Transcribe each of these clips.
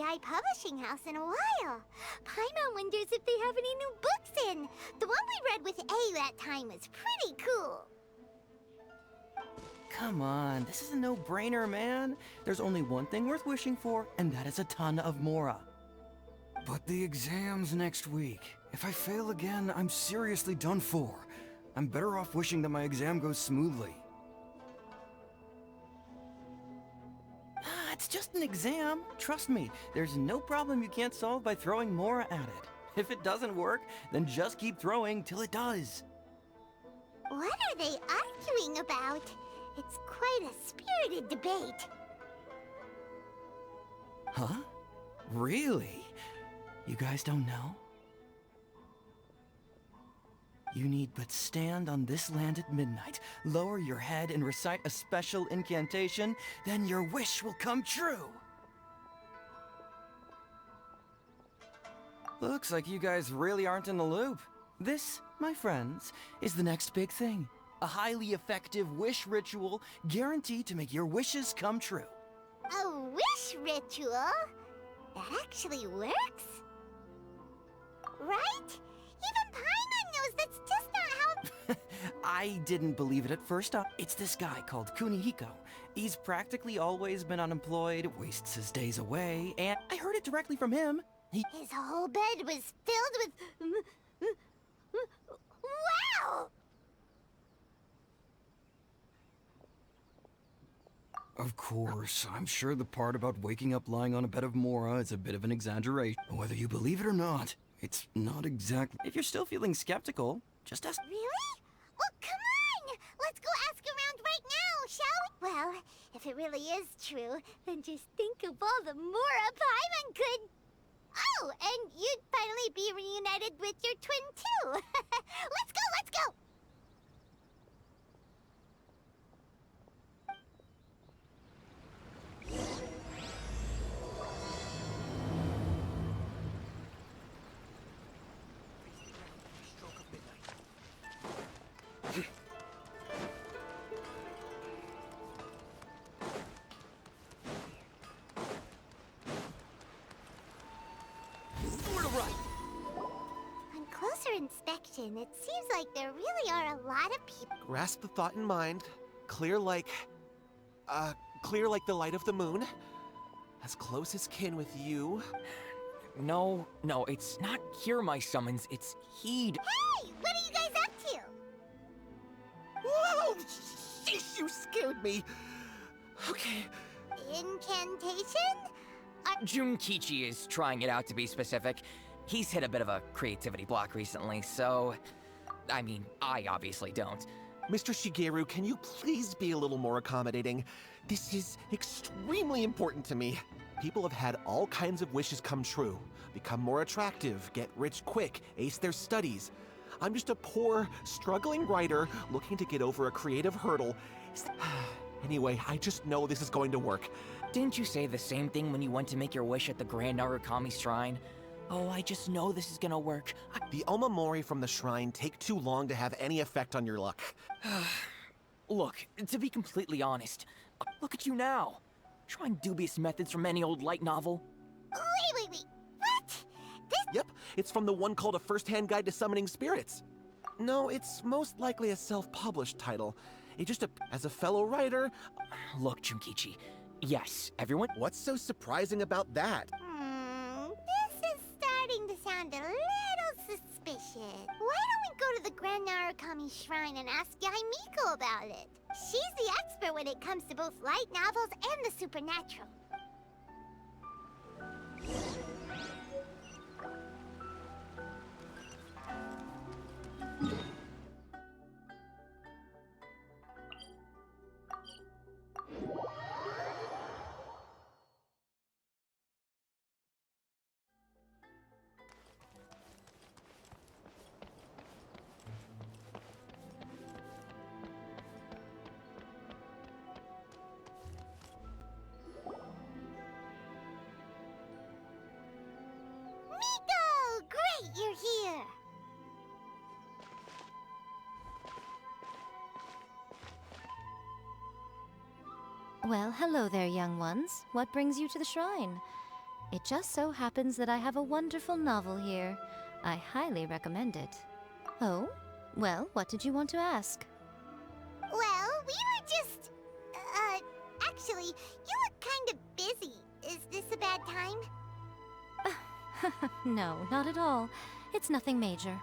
AI publishing house in a while. Paimon wonders if they have any new books in. The one we read with A that time was pretty cool. Come on, this is a no-brainer, man. There's only one thing worth wishing for, and that is a ton of Mora. But the exam's next week. If I fail again, I'm seriously done for. I'm better off wishing that my exam goes smoothly. It's just an exam. Trust me, there's no problem you can't solve by throwing Mora at it. If it doesn't work, then just keep throwing till it does. What are they arguing about? It's quite a spirited debate. Huh? Really? You guys don't know? You need but stand on this land at midnight, lower your head and recite a special incantation, then your wish will come true! Looks like you guys really aren't in the loop. This, my friends, is the next big thing. A highly effective wish ritual guaranteed to make your wishes come true. A wish ritual? That actually works? Right? Even Paimon knows that's just not how... I didn't believe it at first. It's this guy called Kunihiko. He's practically always been unemployed, wastes his days away, and I heard it directly from him. His whole bed was filled with... Wow! Of course, I'm sure the part about waking up lying on a bed of Mora is a bit of an exaggeration. Whether you believe it or not, it's not exactly... If you're still feeling skeptical, just ask... Really? Well, come on! Let's go ask around right now, shall we? Well, if it really is true, then just think of all the Mora Paimon could... Oh, and you'd finally be reunited with your twin, too! Let's go, let's go! On closer inspection, it seems like there really are a lot of people. Grasp the thought in mind. Clear like the light of the moon. As close as kin with you. No, it's not hear my summons, it's heed. Hey! What are you guys up to? Whoa! Sheesh, you scared me. Okay. Incantation? Junkichi is trying it out, to be specific. He's hit a bit of a creativity block recently, so... I mean, I obviously don't. Mr. Shigeru, can you please be a little more accommodating? This is extremely important to me. People have had all kinds of wishes come true. Become more attractive, get rich quick, ace their studies. I'm just a poor, struggling writer looking to get over a creative hurdle. Anyway, I just know this is going to work. Didn't you say the same thing when you went to make your wish at the Grand Narukami Shrine? Oh, I just know this is gonna work. The Omamori from the shrine take too long to have any effect on your luck. Look, to be completely honest, look at you now. Trying dubious methods from any old light novel. Wait. What? This... Yep, it's from the one called A First-Hand Guide to Summoning Spirits. No, it's most likely a self-published title. It just, as a fellow writer... Look, Junkichi, yes, everyone... What's so surprising about that? This is starting to sound a little suspicious. Why don't we go to the Grand Narukami Shrine and ask Yaimiko about it? She's the expert when it comes to both light novels and the supernatural. Great, you're here! Well, hello there, young ones. What brings you to the shrine? It just so happens that I have a wonderful novel here. I highly recommend it. Oh? Well, what did you want to ask? Well, we were just... actually, you look kind of busy. Is this a bad time? No, not at all. It's nothing major.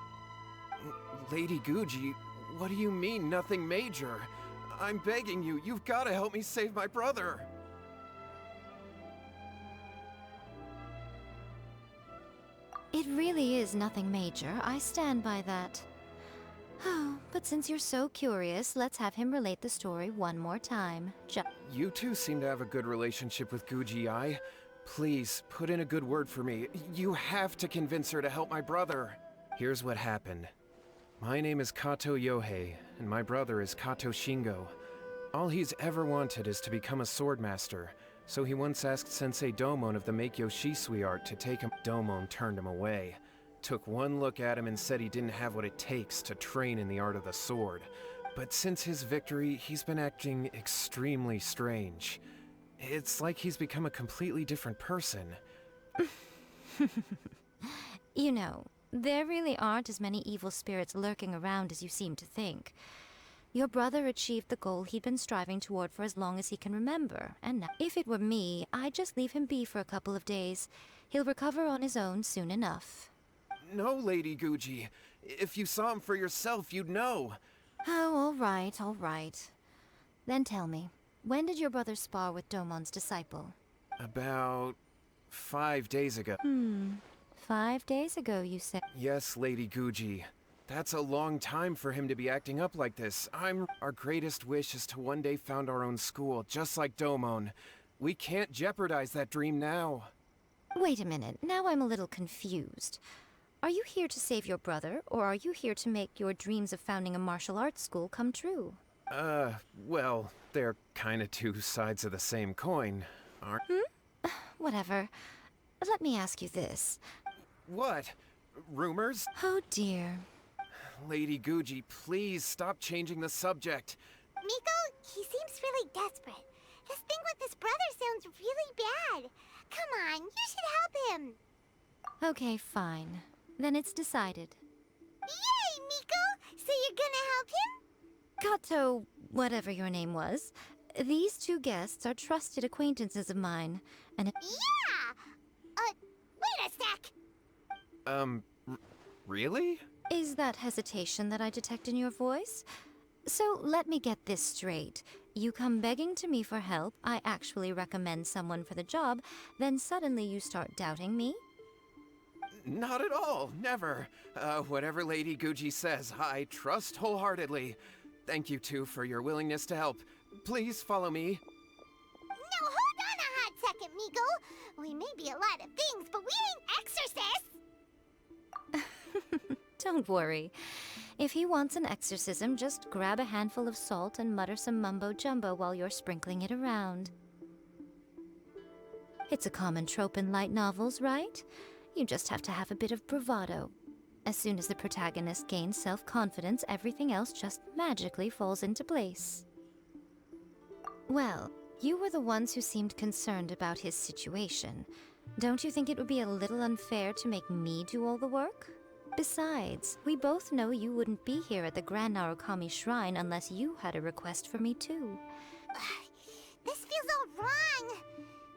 Lady Guji, what do you mean, nothing major? I'm begging you, you've got to help me save my brother. It really is nothing major. I stand by that. Oh, but since you're so curious, let's have him relate the story one more time. You two seem to have a good relationship with Guji-ai. Please, put in a good word for me. You have to convince her to help my brother. Here's what happened. My name is Kato Yohei, and my brother is Kato Shingo. All he's ever wanted is to become a swordmaster, so he once asked Sensei Domon of the Meikyo Shisui art to take him. Domon turned him away. Took one look at him and said he didn't have what it takes to train in the art of the sword. But since his victory, he's been acting extremely strange. It's like he's become a completely different person. You know, there really aren't as many evil spirits lurking around as you seem to think. Your brother achieved the goal he'd been striving toward for as long as he can remember, and now, if it were me, I'd just leave him be for a couple of days. He'll recover on his own soon enough. No, Lady Guji. If you saw him for yourself, you'd know. Oh, all right, all right. Then tell me, when did your brother spar with Domon's disciple? About 5 days ago. 5 days ago, you said. Yes, Lady Guji. That's a long time for him to be acting up like this. Our greatest wish is to one day found our own school, just like Domon. We can't jeopardize that dream now. Wait a minute, now I'm a little confused. Are you here to save your brother, or are you here to make your dreams of founding a martial arts school come true? Well, they're kinda two sides of the same coin, aren't... Whatever. Let me ask you this. What? Rumors? Oh dear. Lady Guji, please stop changing the subject. Miko, he seems really desperate. His thing with his brother sounds really bad. Come on, you should help him. Okay, fine. Then it's decided. Yay, Miko! So you're gonna help him? Kato, whatever your name was, these two guests are trusted acquaintances of mine, and Yeah! Wait a sec! Really? is that hesitation that I detect in your voice? So let me get this straight. You come begging to me for help, I actually recommend someone for the job, then suddenly you start doubting me? Not at all, never. Whatever Lady Guji says, I trust wholeheartedly. Thank you two for your willingness to help. Please follow me. No, hold on a hot second, Miko. We may be a lot of things, but we ain't exorcists. Don't worry. If he wants an exorcism, just grab a handful of salt and mutter some mumbo-jumbo while you're sprinkling it around. It's a common trope in light novels, right? You just have to have a bit of bravado. As soon as the protagonist gains self-confidence, everything else just magically falls into place. Well, you were the ones who seemed concerned about his situation. Don't you think it would be a little unfair to make me do all the work? Besides, we both know you wouldn't be here at the Grand Narukami Shrine unless you had a request for me too. This feels all wrong.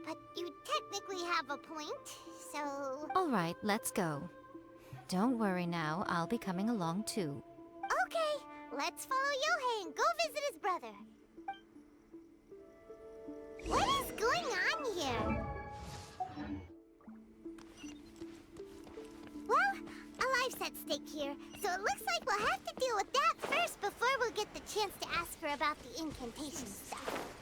But you technically have a point, so... All right, let's go. Don't worry now, I'll be coming along too. Okay, let's follow Yohei and go visit his brother. What is going on here? Well, a life's at stake here, so it looks like we'll have to deal with that first before we'll get the chance to ask her about the incantation stuff.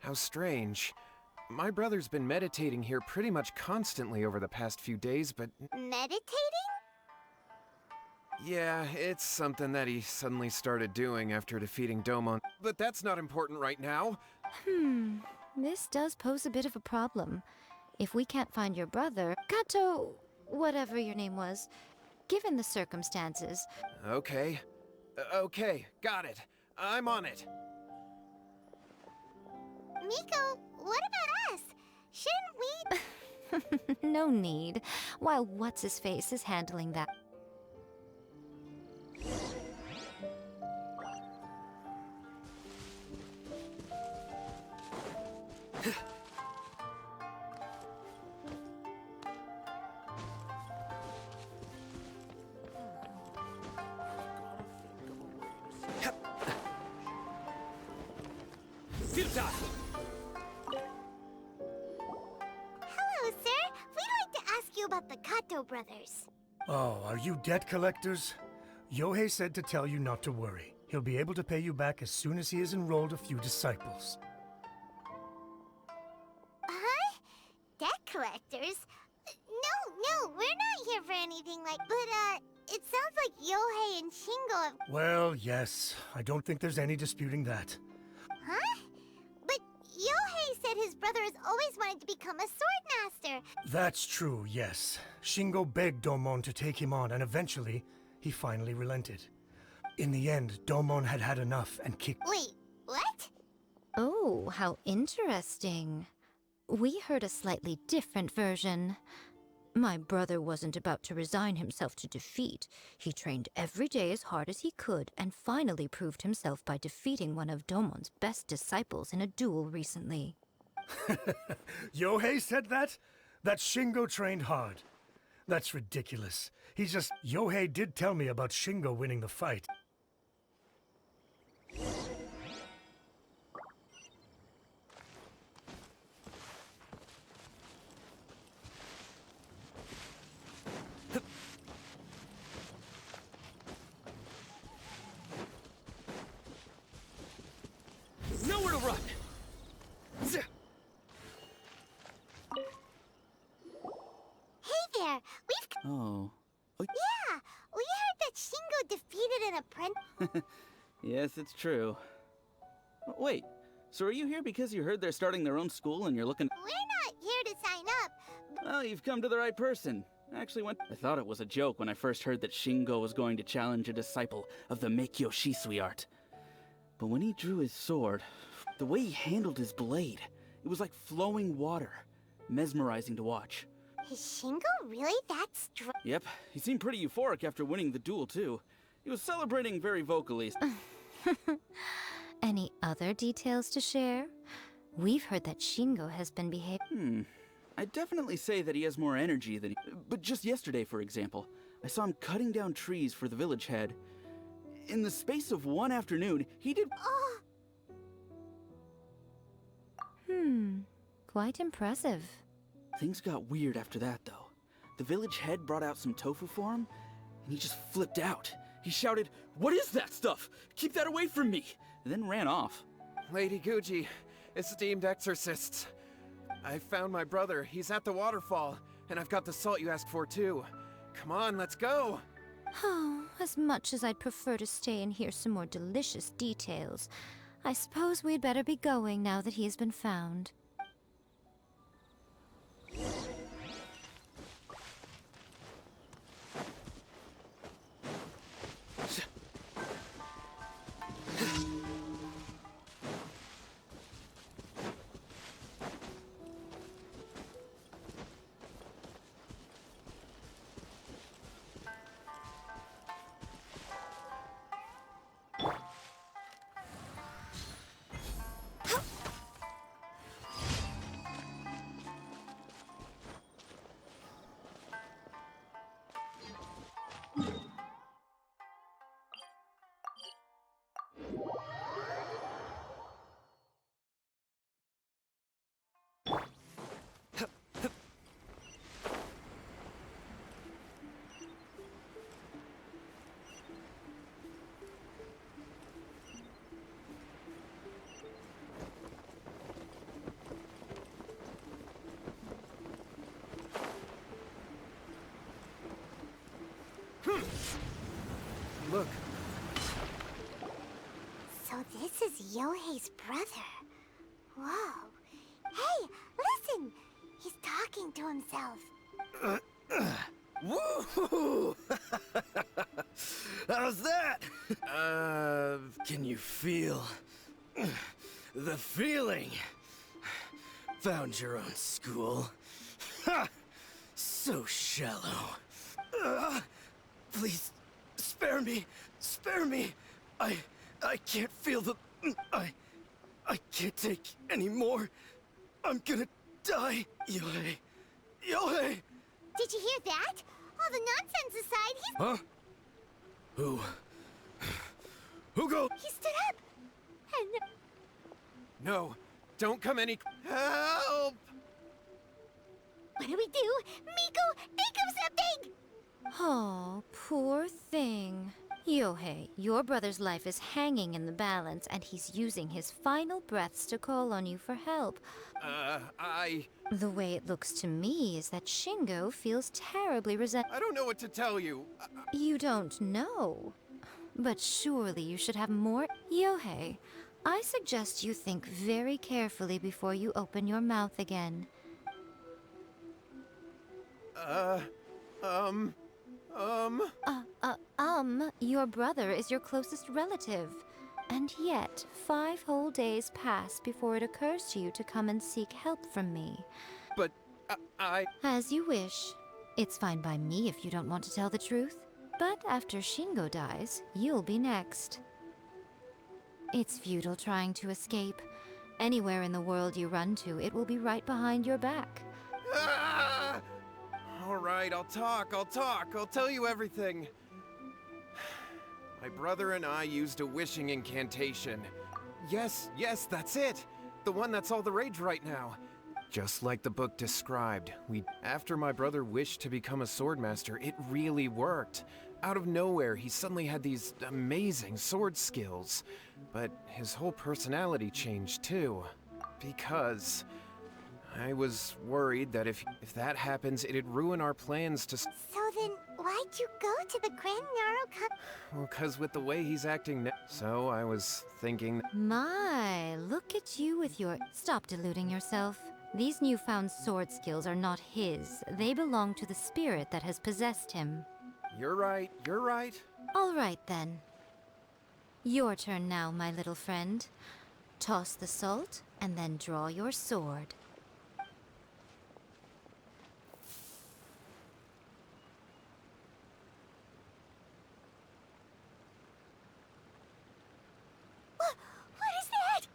How strange. My brother's been meditating here pretty much constantly over the past few days, but Meditating? yeah, it's something that he suddenly started doing after defeating Domon. But that's not important right now. This does pose a bit of a problem. If we can't find your brother, Kato, whatever your name was, given the circumstances, Okay. Okay, got it. I'm on it. Miko, what about us? Shouldn't we? no need, while What's-His-Face is handling that. Hello, sir. We'd like to ask you about the Kato brothers. Oh, are you debt collectors? Yohei said to tell you not to worry. He'll be able to pay you back as soon as he has enrolled a few disciples. Huh? Debt collectors? No, we're not here for anything like... But, it sounds like Yohei and Shingo have... Well, yes. I don't think there's any disputing that. Huh? But Yohei said his brother has always wanted to become a sword master. That's true, yes. Shingo begged Domon to take him on, and eventually, he finally relented. In the end, Domon had had enough and kicked... Wait, what? Oh, how interesting. We heard a slightly different version. My brother wasn't about to resign himself to defeat. He trained every day as hard as he could and finally proved himself by defeating one of Domon's best disciples in a duel recently. Yohei said that? That Shingo trained hard. That's ridiculous. Yohei did tell me about Shingo winning the fight. Nowhere to run! Hey there, Oh. Yeah, we heard that Shingo defeated an apprentice. Yes, it's true. Wait, so are you here because you heard they're starting their own school and you're looking... We're not here to sign up. Well, you've come to the right person. I thought it was a joke when I first heard that Shingo was going to challenge a disciple of the Meikyo Shisui art. But when he drew his sword, the way he handled his blade, it was like flowing water. Mesmerizing to watch. Is Shingo really that strong? Yep, he seemed pretty euphoric after winning the duel, too. He was celebrating very vocally. Any other details to share? We've heard that Shingo has been behaving... I'd definitely say that he has more energy than But just yesterday, for example, I saw him cutting down trees for the village head. In the space of one afternoon, he did... Oh, Quite impressive. Things got weird after that, though. The village head brought out some tofu for him, and he just flipped out. He shouted, "What is that stuff? Keep that away from me!" And then ran off. Lady Guji, esteemed exorcists. I found my brother. He's at the waterfall. And I've got the salt you asked for, too. Come on, let's go! Oh, as much as I'd prefer to stay and hear some more delicious details, I suppose we'd better be going now that he has been found. Look, So this is Yohei's brother. Whoa. Hey, listen! He's talking to himself. Woohoo! How's that? Can you Feel the feeling. Found your own school. Ha! So shallow. Please, spare me. Spare me. I can't feel the... I can't take any more. I'm gonna die. Yohei. Yohei! Did you hear that? All the nonsense aside, Huh? Who go? he stood up. And No, don't come any... Help! what do we do? Miko, think of something! Oh, poor thing. Yohei, your brother's life is hanging in the balance, and he's using his final breaths to call on you for help. The way it looks to me is that Shingo feels terribly I don't know what to tell you. You don't know. But surely you should have more. Yohei, I suggest you think very carefully before you open your mouth again. Your brother is your closest relative. And yet, 5 whole days pass before it occurs to you to come and seek help from me. But As you wish. It's fine by me if you don't want to tell the truth. But after Shingo dies, you'll be next. It's futile trying to escape. Anywhere in the world you run to, it will be right behind your back. All right, I'll talk. I'll tell you everything. My brother and I used a wishing incantation. Yes, that's it. The one that's all the rage right now. Just like the book described, after my brother wished to become a swordmaster, it really worked. Out of nowhere, he suddenly had these amazing sword skills. But his whole personality changed too. Because I was worried that if that happens, it'd ruin our plans to... so then, why'd you go to the Grand Naro Well, 'cause with the way he's acting now... So I was thinking... My, look at you with your... Stop deluding yourself. These newfound sword skills are not his. They belong to the spirit that has possessed him. You're right. All right, then. Your turn now, my little friend. Toss the salt, and then draw your sword. What is that?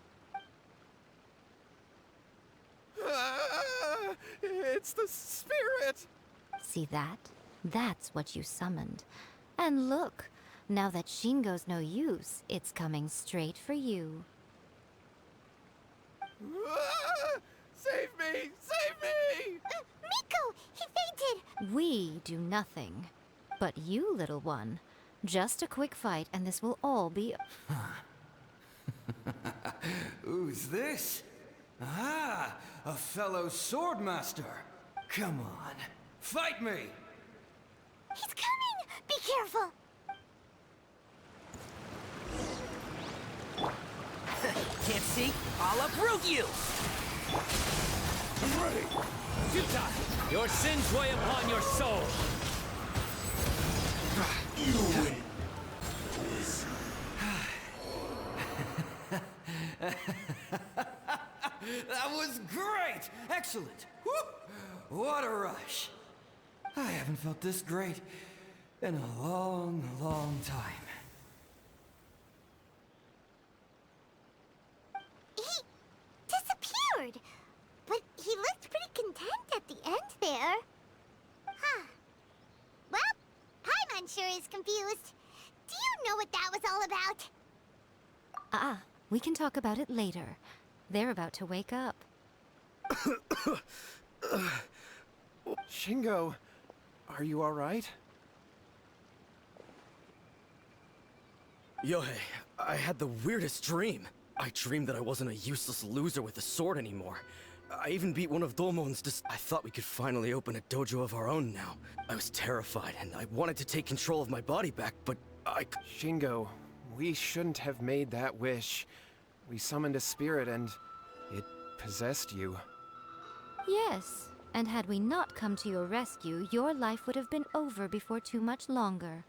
It's the spirit! See that? That's what you summoned. And look, now that Shingo's no use, it's coming straight for you. Save me! Save me! Miko, he fainted! We do nothing. But you, little one, just a quick fight and this will all be... Who's this? Ah, a fellow swordmaster. Come on, fight me! He's coming! Be careful! Can't see? I'll uproot you! Ready! Futile! Your sins weigh upon your soul! You win! That was great! Excellent! Woo! What a rush! I haven't felt this great in a long, long time. He disappeared! But he looked pretty content at the end there. Huh. Well, Paimon sure is confused. Do you know what that was all about? We can talk about it later. They're about to wake up. Shingo, are you all right? Yohei, I had the weirdest dream. I dreamed that I wasn't a useless loser with a sword anymore. I even beat one of Domon's. I thought we could finally open a dojo of our own now. I was terrified, and I wanted to take control of my body back, but Shingo, we shouldn't have made that wish. We summoned a spirit and it possessed you. Yes, and had we not come to your rescue, your life would have been over before too much longer.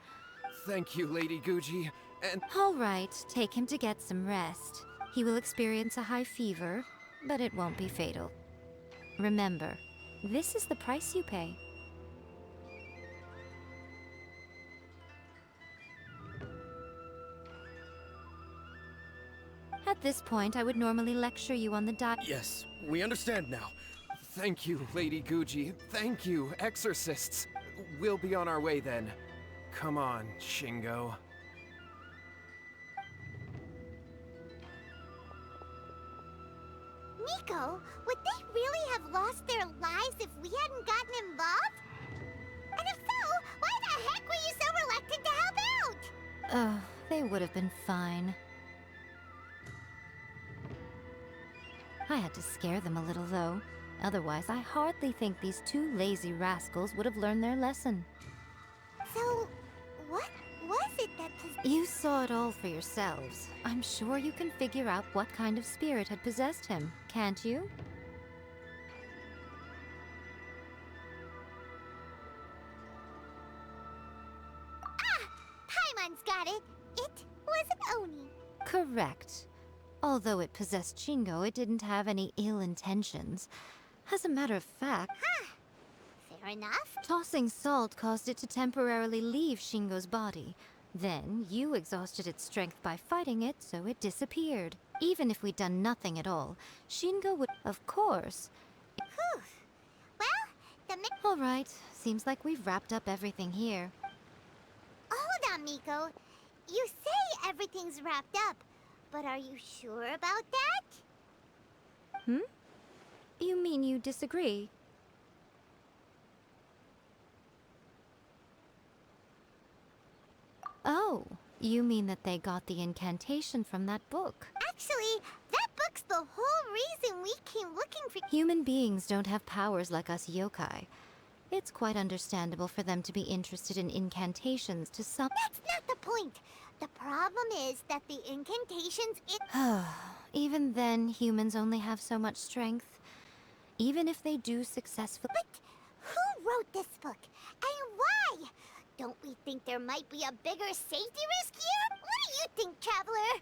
Thank you, Lady Guji, and... All right, take him to get some rest. He will experience a high fever, but it won't be fatal. Remember, this is the price you pay. At this point, I would normally lecture you on the diet. yes, we understand now. Thank you, Lady Guji. Thank you, exorcists. We'll be on our way then. Come on, Shingo. Nico, would they really have lost their lives if we hadn't gotten involved? And if so, why the heck were you so reluctant to help out? Oh, they would have been fine. I had to scare them a little, though. Otherwise, I hardly think these two lazy rascals would have learned their lesson. So, what was it that You saw it all for yourselves. I'm sure you can figure out what kind of spirit had possessed him, can't you? Paimon's got it. It was an Oni. Correct. Although it possessed Shingo, it didn't have any ill intentions. As a matter of fact, Fair enough. tossing salt caused it to temporarily leave Shingo's body. Then, you exhausted its strength by fighting it, so it disappeared. Even if we'd done nothing at all, Shingo would... Of course. Whew. Well, the All right, seems like we've wrapped up everything here. Hold on, Miko. You say everything's wrapped up, but are you sure about that? You mean you disagree? Oh, you mean that they got the incantation from that book. Actually, that book's the whole reason we came looking for... Human beings don't have powers like us yokai. It's quite understandable for them to be interested in incantations to some... That's not the point. The problem is that the incantations... Even then, humans only have so much strength. Even if they do successfully... But who wrote this book? And why? Don't we think there might be a bigger safety risk here? What do you think, Traveler?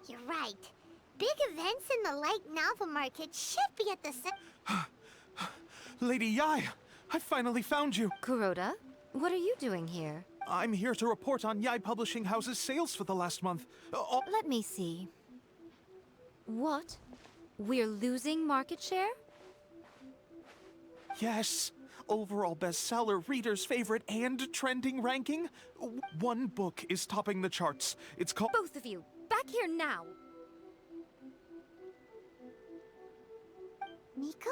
You're right. Big events in the light novel market should be at the Lady Yai, I finally found you. Kuroda, what are you doing here? I'm here to report on Yai Publishing House's sales for the last month. Let me see. What? We're losing market share? Yes. Overall bestseller, readers' favorite, and trending ranking. One book is topping the charts. It's called... Both of you, back here now! Miko?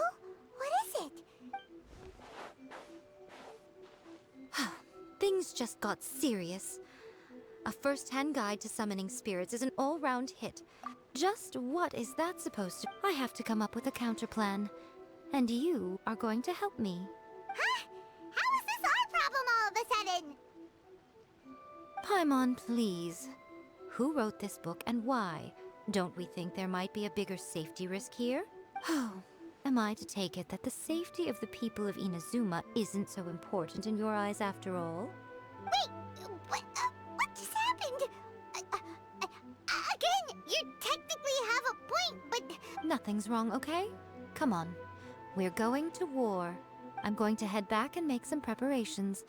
What is it? Things just got serious. A first-hand guide to summoning spirits is an all-round hit. Just what is that supposed to... I have to come up with a counterplan. And you are going to help me. Huh? How is this our problem all of a sudden? Paimon, please. Who wrote this book and why? Don't we think there might be a bigger safety risk here? Oh, am I to take it that the safety of the people of Inazuma isn't so important in your eyes after all? Wait, what just happened? Again, you technically have a point, but... Nothing's wrong, okay? Come on. We're going to war. I'm going to head back and make some preparations.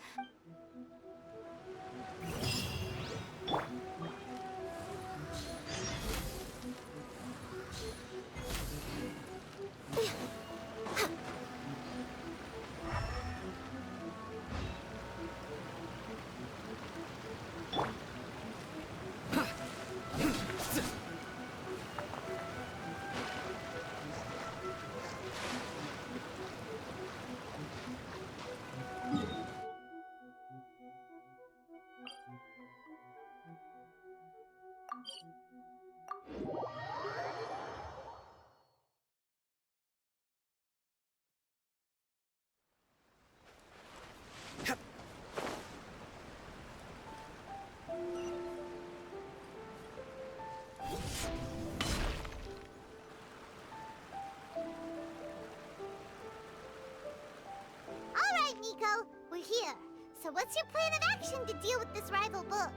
All right, Nico, we're here. So what's your plan of action to deal with this rival book?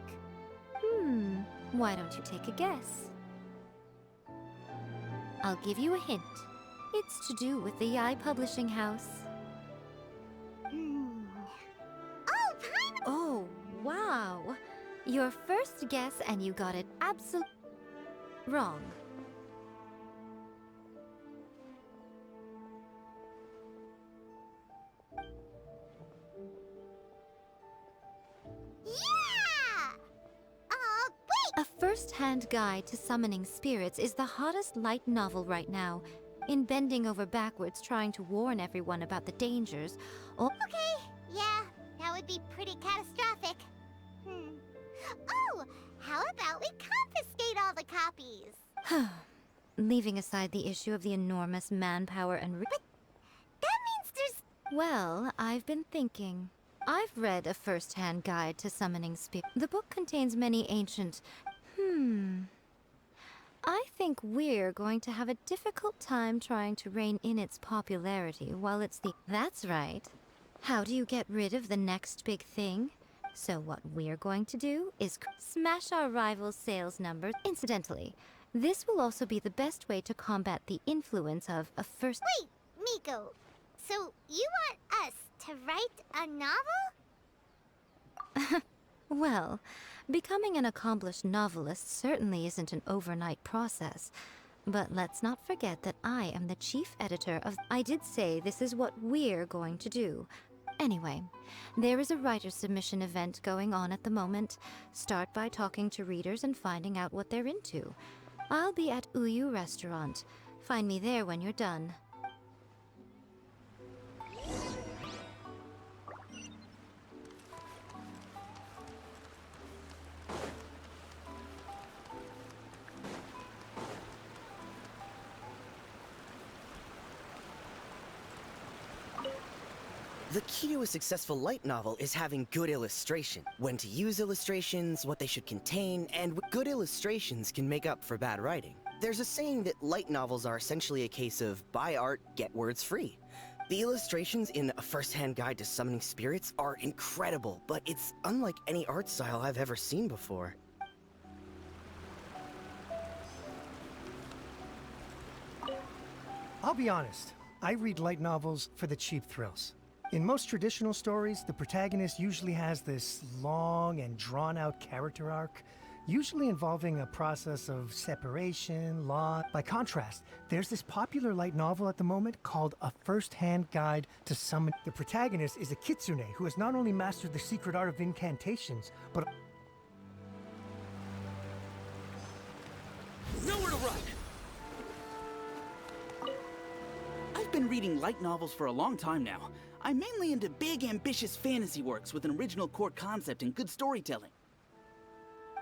Why don't you take a guess? I'll give you a hint. It's to do with the Yai Publishing House. Oh, Paimon! Oh, wow! Your first guess and you got it absolutely wrong. Yeah! Wait! A first-hand guide to summoning spirits is the hottest light novel right now. In bending over backwards trying to warn everyone about the dangers, or Okay, yeah, that would be pretty catastrophic. Oh, how about we confiscate all the copies? leaving aside the issue of the enormous manpower and But that means there's... Well, I've been thinking. I've read a first-hand guide to summoning spirits. The book contains many ancient... I think we're going to have a difficult time trying to rein in its popularity while it's the... That's right. How do you get rid of the next big thing? So what we're going to do is smash our rival's sales numbers. Incidentally, this will also be the best way to combat the influence of a first... Wait, Miko. So you want us to write a novel? Well, becoming an accomplished novelist certainly isn't an overnight process. But let's not forget that I am the chief editor of... I did say this is what we're going to do. Anyway, there is a writer submission event going on at the moment. Start by talking to readers and finding out what they're into. I'll be at Uyu Restaurant. Find me there when you're done. The key to a successful light novel is having good illustration. When to use illustrations, what they should contain, and good illustrations can make up for bad writing. There's a saying that light novels are essentially a case of buy art, get words free. The illustrations in A First-Hand Guide to Summoning Spirits are incredible, but it's unlike any art style I've ever seen before. I'll be honest, I read light novels for the cheap thrills. In most traditional stories, the protagonist usually has this long and drawn-out character arc, usually involving a process of separation, loss. By contrast, there's this popular light novel at the moment called A First-Hand Guide to Summon. The protagonist is a kitsune who has not only mastered the secret art of incantations, but... Nowhere to run! I've been reading light novels for a long time now. I'm mainly into big, ambitious fantasy works with an original core concept and good storytelling.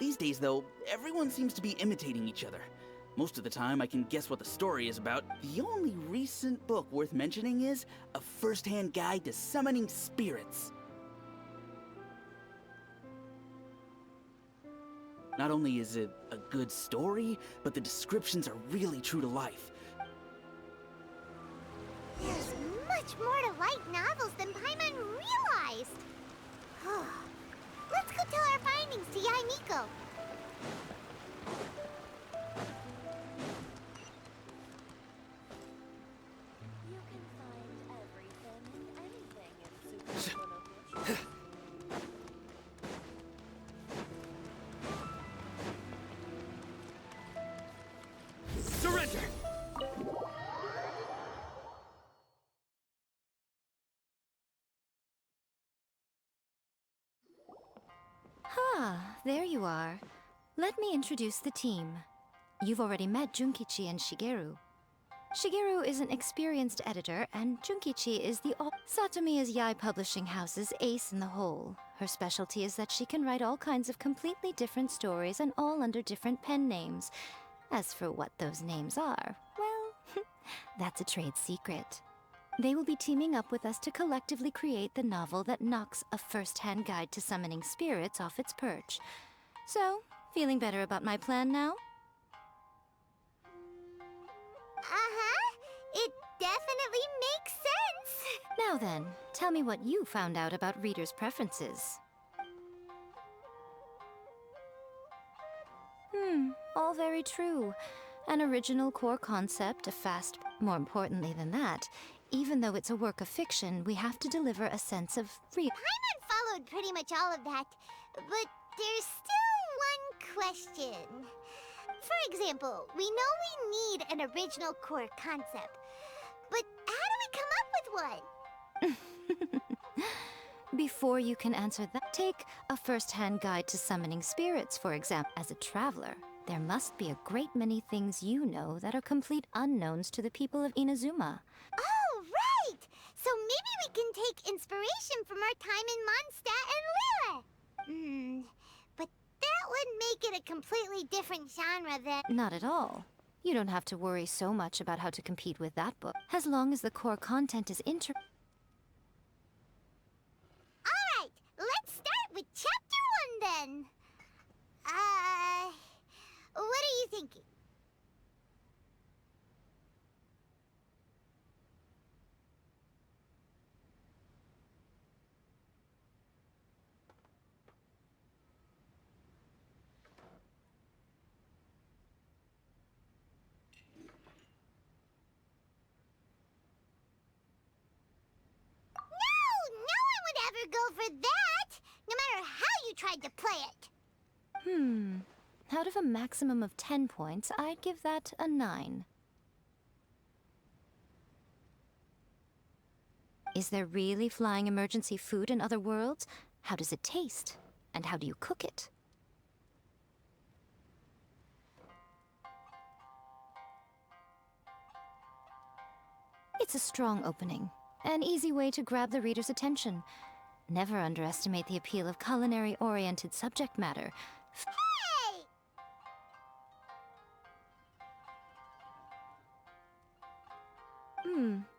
These days, though, everyone seems to be imitating each other. Most of the time, I can guess what the story is about. The only recent book worth mentioning is A First-Hand Guide to Summoning Spirits. Not only is it a good story, but the descriptions are really true to life. There's much more to light novels than Paimon realized. Let's go tell our findings to Yai Miko. You can find everything and anything in Super Monogatari. Surrender! There you are. Let me introduce the team. You've already met Junkichi and Shigeru. Shigeru is an experienced editor, and Junkichi is the Satomi is Yai Publishing House's ace in the hole. Her specialty is that she can write all kinds of completely different stories and all under different pen names. As for what those names are, well, that's a trade secret. They will be teaming up with us to collectively create the novel that knocks a first-hand guide to summoning spirits off its perch. So, feeling better about my plan now? Uh-huh. It definitely makes sense. Now then, tell me what you found out about readers' preferences. All very true. An original core concept, a fast... More importantly than that, even though it's a work of fiction, we have to deliver a sense of Paimon followed pretty much all of that, but there's still one question. For example, we know we need an original core concept, but how do we come up with one? Before you can answer that, take a first-hand guide to summoning spirits, for example. As a traveler, there must be a great many things you know that are complete unknowns to the people of Inazuma. Oh, right! So maybe we can take inspiration from our time in Mondstadt and Lille. But that would make it a completely different genre than... Not at all. You don't have to worry so much about how to compete with that book, as long as the core content is Alright, let's start with Chapter 1 then. What are you thinking? No one would ever go for that, no matter how you tried to play it. Out of a maximum of 10 points, I'd give that a 9. Is there really flying emergency food in other worlds? How does it taste? And how do you cook it? It's a strong opening. An easy way to grab the reader's attention. Never underestimate the appeal of culinary-oriented subject matter. Hey!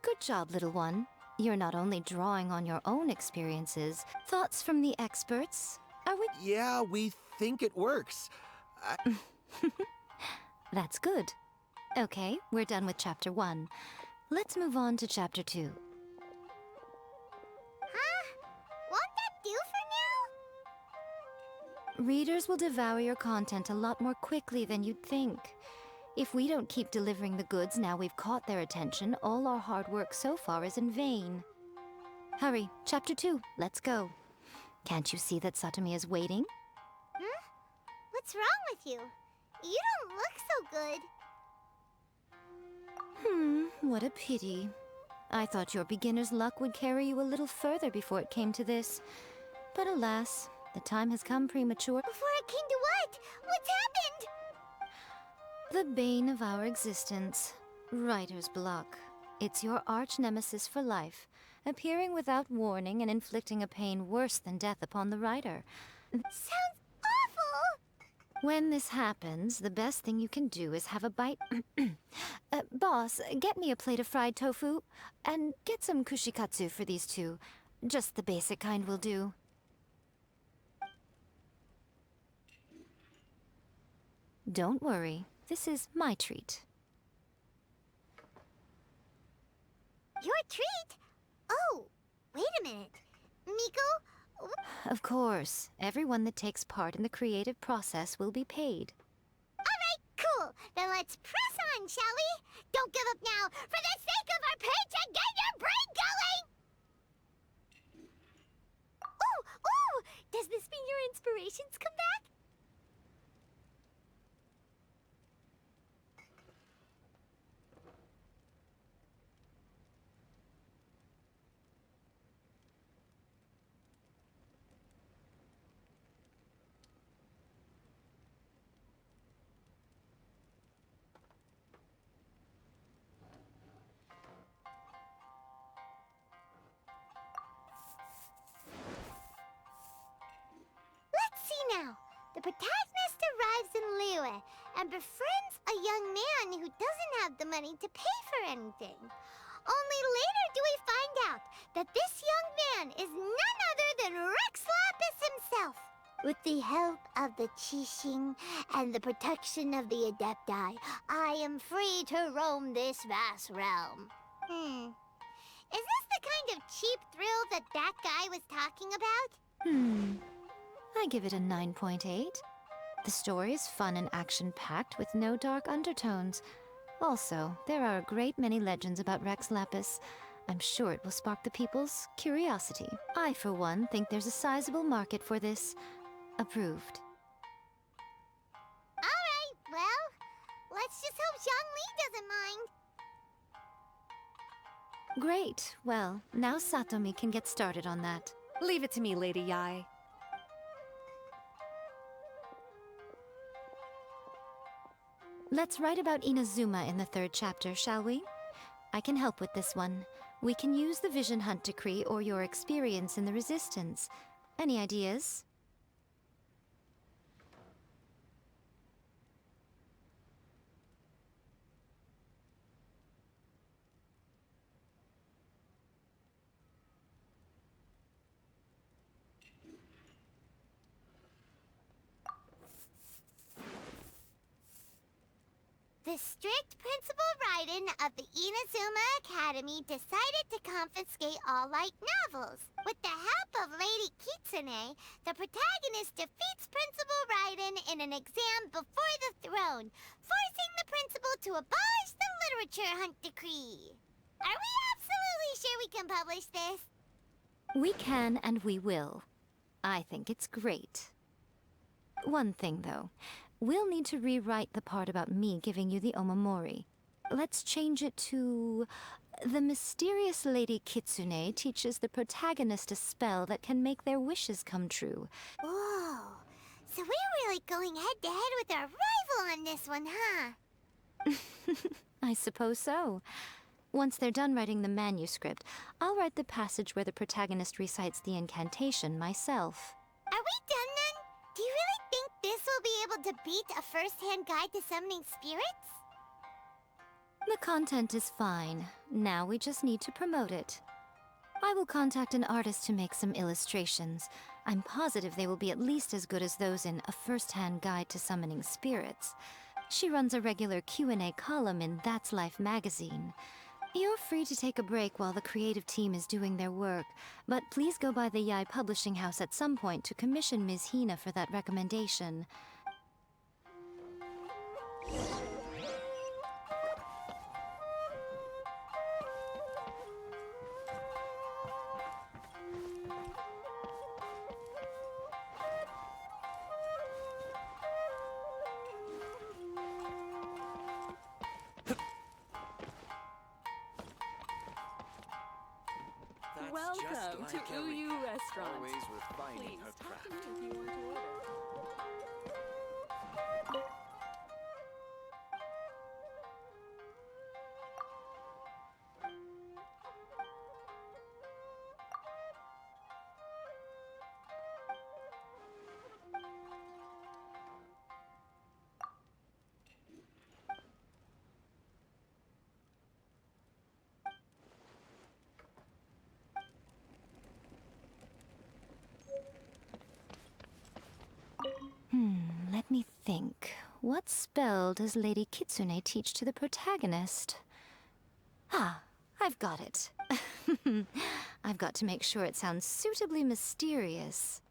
Good job, little one. You're not only drawing on your own experiences. Thoughts from the experts? Are we... Yeah, we think it works. That's good. Okay, we're done with Chapter 1. Let's move on to Chapter 2. Huh? Won't that do for now? Readers will devour your content a lot more quickly than you'd think. If we don't keep delivering the goods now we've caught their attention, all our hard work so far is in vain. Hurry, Chapter 2, let's go. Can't you see that Satomi is waiting? Huh? What's wrong with you? You don't look so good. What a pity. I thought your beginner's luck would carry you a little further before it came to this. But alas, the time has come premature. Before it came to what? What's happened? The bane of our existence. Writer's block. It's your arch-nemesis for life, appearing without warning and inflicting a pain worse than death upon the writer. Sounds awful! When this happens, the best thing you can do is have a bite... boss, get me a plate of fried tofu, and get some kushikatsu for these two. Just the basic kind will do. Don't worry, this is my treat. Your treat? Oh, wait a minute. Miko, Of course, everyone that takes part in the creative process will be paid. Alright, cool. Then let's press on, shall we? Don't give up now. For the sake of our paycheck, get your brain going! Ooh! Does this mean your inspirations come back? protagonist arrives in Liyue and befriends a young man who doesn't have the money to pay for anything. Only later do we find out that this young man is none other than Rex Lapis himself. With the help of the Qixing and the protection of the Adepti, I am free to roam this vast realm. Is this the kind of cheap thrill that guy was talking about? I give it a 9.8. The story is fun and action-packed with no dark undertones. Also, there are a great many legends about Rex Lapis. I'm sure it will spark the people's curiosity. I, for one, think there's a sizable market for this. Approved. Alright, well, let's just hope Zhongli doesn't mind. Great. Well, now Satomi can get started on that. Leave it to me, Lady Yai. Let's write about Inazuma in the 3rd chapter, shall we? I can help with this one. We can use the Vision Hunt Decree or your experience in the Resistance. Any ideas? The strict Principal Raiden of the Inazuma Academy decided to confiscate all light novels. With the help of Lady Kitsune, the protagonist defeats Principal Raiden in an exam before the throne, forcing the principal to abolish the Literature Hunt Decree. Are we absolutely sure we can publish this? We can and we will. I think it's great. One thing, though. We'll need to rewrite the part about me giving you the Omamori. Let's change it to... The mysterious Lady Kitsune teaches the protagonist a spell that can make their wishes come true. Whoa, so we're really going head-to-head with our rival on this one, huh? I suppose so. Once they're done writing the manuscript, I'll write the passage where the protagonist recites the incantation myself. Are we done then? Do you really think this will be able to beat a first-hand guide to summoning spirits? The content is fine. Now we just need to promote it. I will contact an artist to make some illustrations. I'm positive they will be at least as good as those in A First-Hand Guide to Summoning Spirits. She runs a regular Q&A column in That's Life magazine. You're free to take a break while the creative team is doing their work, but please go by the Yai Publishing House at some point to commission Ms. Hina for that recommendation. Welcome to Uyu Restaurant. Always refining Please her talk craft. to me if you want to order. Let me think. What spell does Lady Kitsune teach to the protagonist? Ah, I've got it. I've got to make sure it sounds suitably mysterious.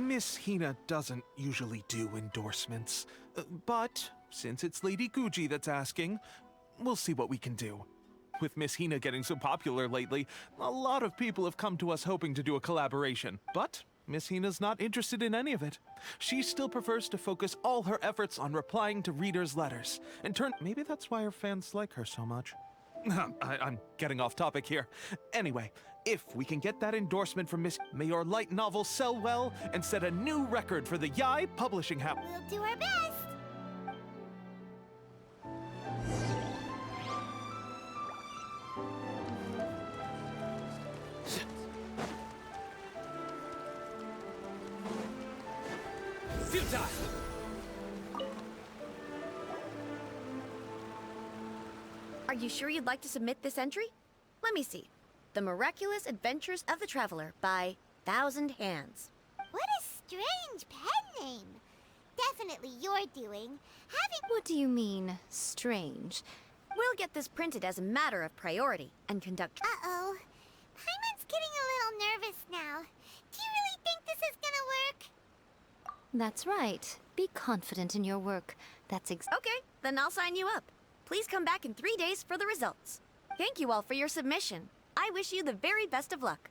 Miss Hina doesn't usually do endorsements, but since it's Lady Guji that's asking, we'll see what we can do. With Miss Hina getting so popular lately, a lot of people have come to us hoping to do a collaboration, but Miss Hina's not interested in any of it. She still prefers to focus all her efforts on replying to readers' letters, and maybe that's why her fans like her so much. I'm getting off topic here. Anyway, if we can get that endorsement from Miss, may your light novel sell well and set a new record for the Yai Publishing House. We'll do our best. Futile! Are you sure you'd like to submit this entry? Let me see. The Miraculous Adventures of the Traveler by Thousand Hands. What a strange pen name. Definitely your doing. What do you mean, strange? We'll get this printed as a matter of priority and conduct. Uh-oh. Paimon's getting a little nervous now. Do you really think this is gonna work? That's right. Be confident in your work. That's Okay, then I'll sign you up. Please come back in 3 days for the results. Thank you all for your submission. I wish you the very best of luck.